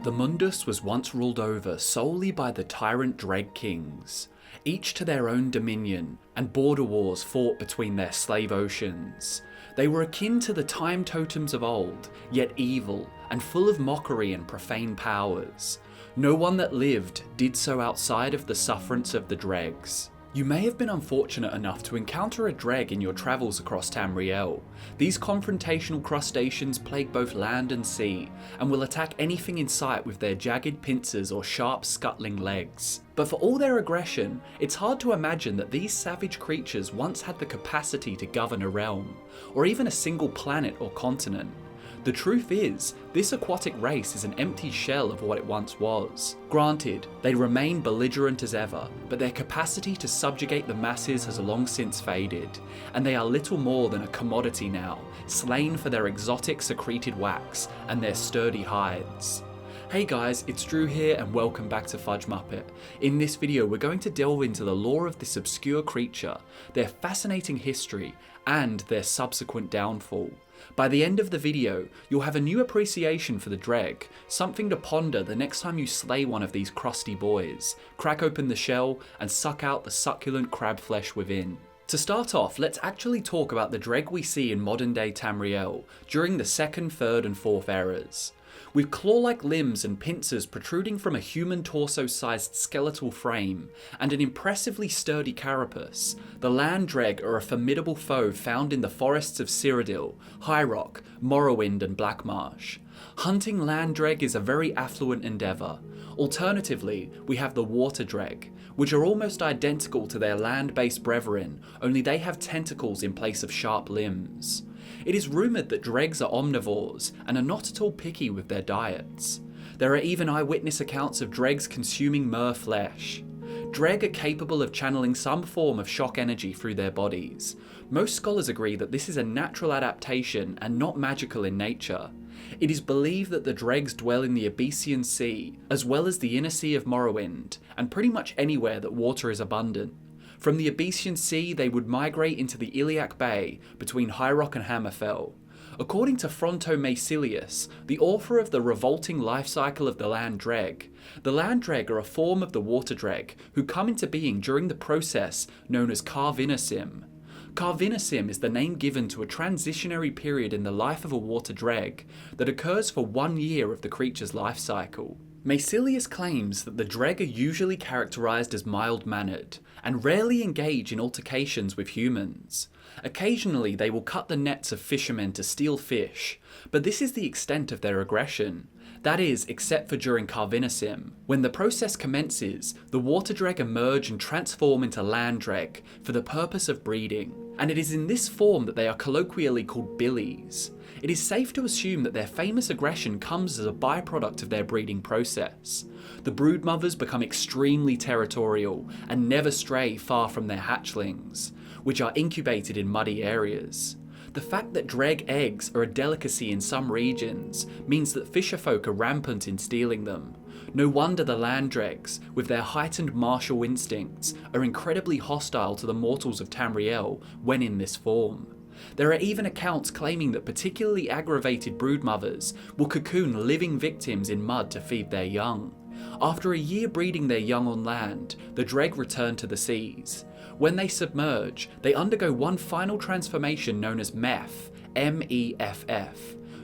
The Mundus was once ruled over solely by the tyrant Dreugh kings, each to their own dominion, and border wars fought between their slave oceans. They were akin to the time totems of old, yet evil, and full of mockery and profane powers. No one that lived did so outside of the sufferance of the Dreughs. You may have been unfortunate enough to encounter a dreugh in your travels across Tamriel. These confrontational crustaceans plague both land and sea, and will attack anything in sight with their jagged pincers or sharp scuttling legs. But for all their aggression, it's hard to imagine that these savage creatures once had the capacity to govern a realm, or even a single planet or continent. The truth is, this aquatic race is an empty shell of what it once was. Granted, they remain belligerent as ever, but their capacity to subjugate the masses has long since faded, and they are little more than a commodity now, slain for their exotic secreted wax and their sturdy hides. Hey guys, it's Drew here and welcome back to FudgeMuppet. In this video we're going to delve into the lore of this obscure creature, their fascinating history, and their subsequent downfall. By the end of the video, you'll have a new appreciation for the dreugh, something to ponder the next time you slay one of these crusty boys, crack open the shell, and suck out the succulent crab flesh within. To start off, let's actually talk about the dreugh we see in modern day Tamriel during the 2nd, 3rd and 4th eras. With claw-like limbs and pincers protruding from a human torso-sized skeletal frame, and an impressively sturdy carapace, the land dreugh are a formidable foe found in the forests of Cyrodiil, High Rock, Morrowind and Blackmarsh. Hunting land dreugh is a very affluent endeavour. Alternatively, we have the water dreugh, which are almost identical to their land-based brethren, only they have tentacles in place of sharp limbs. It is rumoured that dreughs are omnivores and are not at all picky with their diets. There are even eyewitness accounts of dreughs consuming mer flesh. Dreugh are capable of channeling some form of shock energy through their bodies. Most scholars agree that this is a natural adaptation and not magical in nature. It is believed that the dreughs dwell in the Abyssinian Sea, as well as the inner sea of Morrowind, and pretty much anywhere that water is abundant. From the Abyssinian Sea, they would migrate into the Iliac Bay between High Rock and Hammerfell. According to Fronto Maecilius, the author of the revolting life cycle of the land dreugh, the land dreugh are a form of the water dreugh who come into being during the process known as Carvinacim. Carvinacim is the name given to a transitionary period in the life of a water dreugh that occurs for 1 year of the creature's life cycle. Maecilius claims that the dreugh are usually characterised as mild-mannered, and rarely engage in altercations with humans. Occasionally they will cut the nets of fishermen to steal fish, but this is the extent of their aggression. That is, except for during Carvinacim. When the process commences, the water dreugh emerge and transform into land dreugh for the purpose of breeding, and it is in this form that they are colloquially called billies. It is safe to assume that their famous aggression comes as a byproduct of their breeding process. The brood mothers become extremely territorial and never stray far from their hatchlings, which are incubated in muddy areas. The fact that dreugh eggs are a delicacy in some regions means that fisherfolk are rampant in stealing them. No wonder the land dreugh, with their heightened martial instincts, are incredibly hostile to the mortals of Tamriel when in this form. There are even accounts claiming that particularly aggravated broodmothers will cocoon living victims in mud to feed their young. After a year breeding their young on land, the dreugh return to the seas. When they submerge, they undergo one final transformation known as MEFF, M-E-F-F.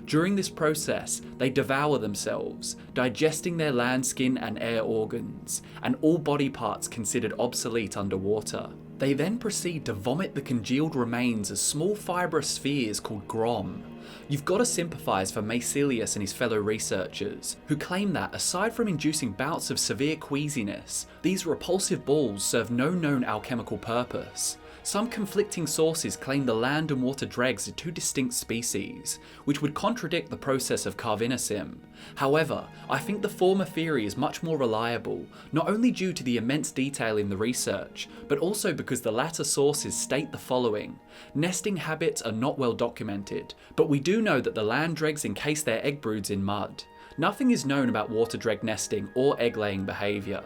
During this process, they devour themselves, digesting their land skin and air organs, and all body parts considered obsolete underwater. They then proceed to vomit the congealed remains as small fibrous spheres called grom. You've got to sympathise for Maecilius and his fellow researchers, who claim that aside from inducing bouts of severe queasiness, these repulsive balls serve no known alchemical purpose. Some conflicting sources claim the land and water dreughs are two distinct species, which would contradict the process of Carvinacim. However, I think the former theory is much more reliable, not only due to the immense detail in the research, but also because the latter sources state the following. Nesting habits are not well documented, but we do know that the land dreughs encase their egg broods in mud. Nothing is known about water dreugh nesting or egg-laying behaviour.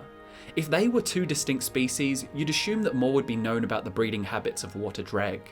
If they were two distinct species, you'd assume that more would be known about the breeding habits of water dreugh.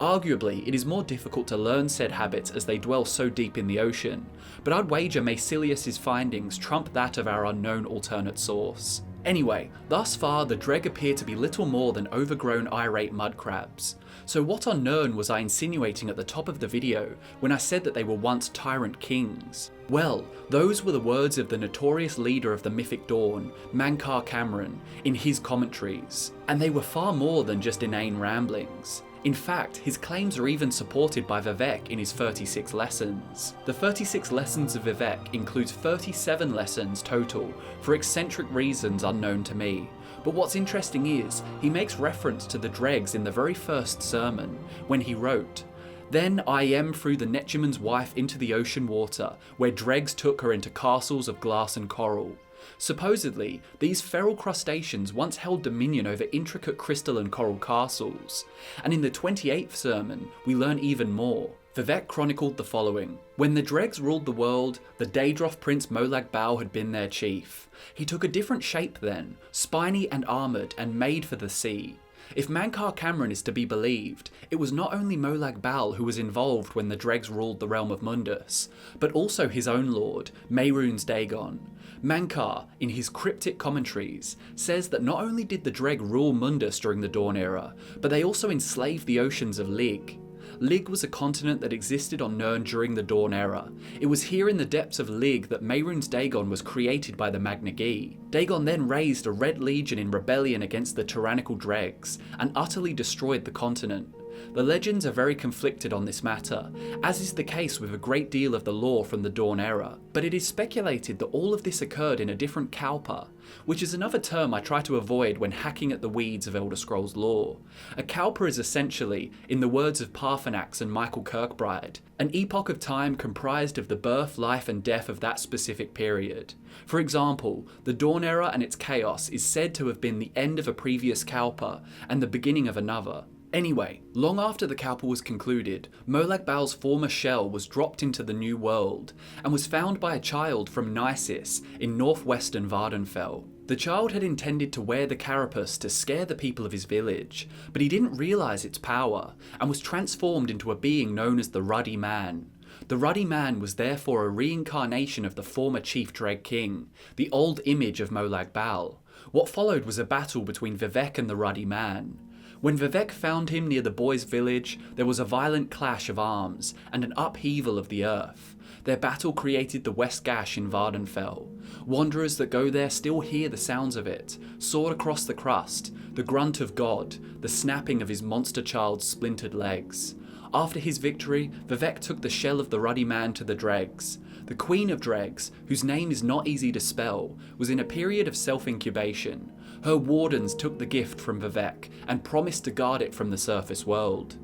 Arguably, it is more difficult to learn said habits as they dwell so deep in the ocean, but I'd wager Macilius's findings trump that of our unknown alternate source. Anyway, thus far the dreugh appear to be little more than overgrown irate mud crabs. So what on Nirn was I insinuating at the top of the video when I said that they were once tyrant kings? Well, those were the words of the notorious leader of the Mythic Dawn, Mankar Cameron, in his commentaries. And they were far more than just inane ramblings. In fact, his claims are even supported by Vivek in his 36 lessons. The 36 lessons of Vivek includes 37 lessons total for eccentric reasons unknown to me. But what's interesting is, he makes reference to the dregs in the very first sermon, when he wrote, "Then I am through the Netchman's wife into the ocean water, where dregs took her into castles of glass and coral." Supposedly, these feral crustaceans once held dominion over intricate crystal and coral castles, and in the 28th sermon, we learn even more. Vivek chronicled the following: "When the dregs ruled the world, the Daedroth prince Molag Bal had been their chief. He took a different shape then, spiny and armoured and made for the sea. If Mankar Cameron is to be believed, it was not only Molag Bal who was involved when the dregs ruled the realm of Mundus, but also his own lord, Mehrunes Dagon. Mankar, in his cryptic commentaries, says that not only did the dreg rule Mundus during the Dawn era, but they also enslaved the oceans of Lig. Lig was a continent that existed on Nirn during the Dawn era. It was here in the depths of Lig that Mehrunes Dagon was created by the Magna Gi. Dagon then raised a Red Legion in rebellion against the tyrannical dregs, and utterly destroyed the continent. The legends are very conflicted on this matter, as is the case with a great deal of the lore from the Dawn era, but it is speculated that all of this occurred in a different Kalpa, which is another term I try to avoid when hacking at the weeds of Elder Scrolls lore. A Kalpa is essentially, in the words of Parthenax and Michael Kirkbride, an epoch of time comprised of the birth, life and death of that specific period. For example, the Dawn era and its chaos is said to have been the end of a previous Kalpa and the beginning of another. Anyway, long after the Kalpa was concluded, Molag Bal's former shell was dropped into the New World, and was found by a child from Nisus in northwestern Vardenfell. The child had intended to wear the carapace to scare the people of his village, but he didn't realise its power, and was transformed into a being known as the Ruddy Man. The Ruddy Man was therefore a reincarnation of the former Chief Dread King, the old image of Molag Bal. What followed was a battle between Vivek and the Ruddy Man. When Vivek found him near the boys' village, there was a violent clash of arms and an upheaval of the earth. Their battle created the West Gash in Vardenfell. Wanderers that go there still hear the sounds of it, soared across the crust, the grunt of God, the snapping of his monster child's splintered legs. After his victory, Vivek took the shell of the Ruddy Man to the dregs. The Queen of Dregs, whose name is not easy to spell, was in a period of self-incubation. Her wardens took the gift from Vivek and promised to guard it from the surface world.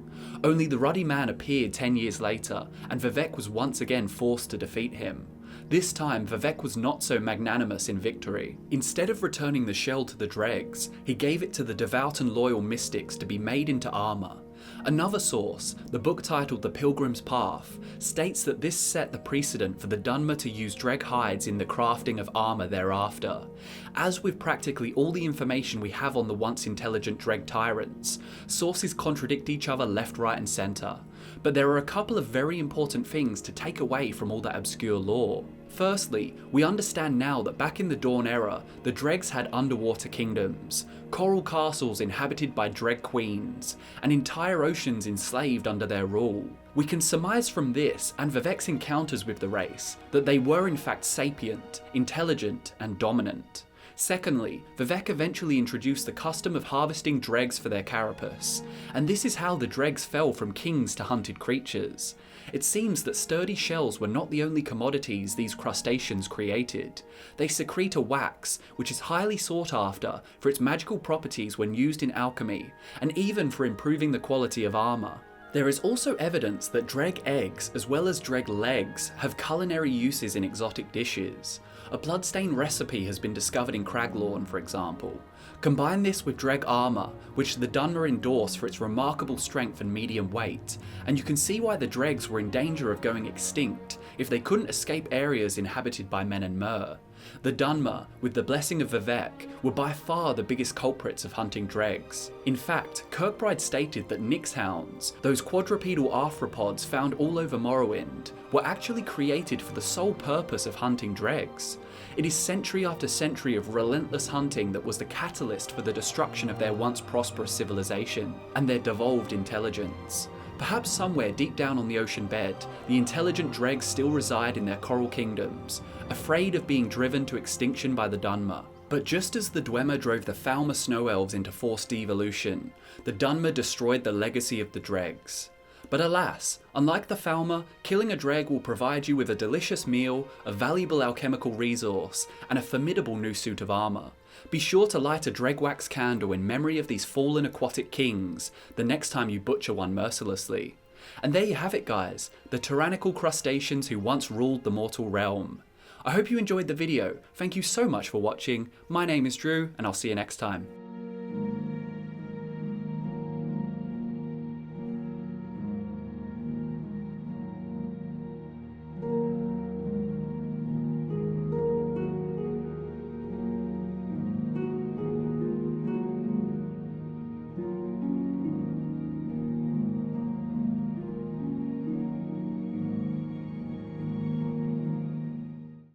Only the Ruddy Man appeared 10 years later, and Vivek was once again forced to defeat him. This time, Vivek was not so magnanimous in victory. Instead of returning the shell to the dregs, he gave it to the devout and loyal mystics to be made into armour. Another source, the book titled The Pilgrim's Path, states that this set the precedent for the Dunmer to use dreg hides in the crafting of armour thereafter. As with practically all the information we have on the once intelligent dreg tyrants, sources contradict each other left, right and centre. But there are a couple of very important things to take away from all that obscure lore. Firstly, we understand now that back in the Dawn era, the dregs had underwater kingdoms, coral castles inhabited by dreg queens, and entire oceans enslaved under their rule. We can surmise from this, and Vivek's encounters with the race, that they were in fact sapient, intelligent, and dominant. Secondly, Vivek eventually introduced the custom of harvesting dregs for their carapace, and this is how the dregs fell from kings to hunted creatures. It seems that sturdy shells were not the only commodities these crustaceans created. They secrete a wax, which is highly sought after for its magical properties when used in alchemy, and even for improving the quality of armour. There is also evidence that dreg eggs, as well as dreg legs, have culinary uses in exotic dishes. A bloodstained recipe has been discovered in Craglorn, for example. Combine this with dreg armour, which the Dunmer endorse for its remarkable strength and medium weight, and you can see why the dregs were in danger of going extinct if they couldn't escape areas inhabited by men and mer. The Dunmer, with the blessing of Vivek, were by far the biggest culprits of hunting dregs. In fact, Kirkbride stated that Nyx hounds, those quadrupedal arthropods found all over Morrowind, were actually created for the sole purpose of hunting dregs. It is century after century of relentless hunting that was the catalyst for the destruction of their once prosperous civilization and their devolved intelligence. Perhaps somewhere deep down on the ocean bed, the intelligent dregs still reside in their coral kingdoms, afraid of being driven to extinction by the Dunmer. But just as the Dwemer drove the Falmer snow elves into forced devolution, the Dunmer destroyed the legacy of the dregs. But alas, unlike the Falmer, killing a dreg will provide you with a delicious meal, a valuable alchemical resource, and a formidable new suit of armour. Be sure to light a dreg wax candle in memory of these fallen aquatic kings the next time you butcher one mercilessly. And there you have it guys, the tyrannical crustaceans who once ruled the mortal realm. I hope you enjoyed the video, thank you so much for watching, my name is Drew and I'll see you next time.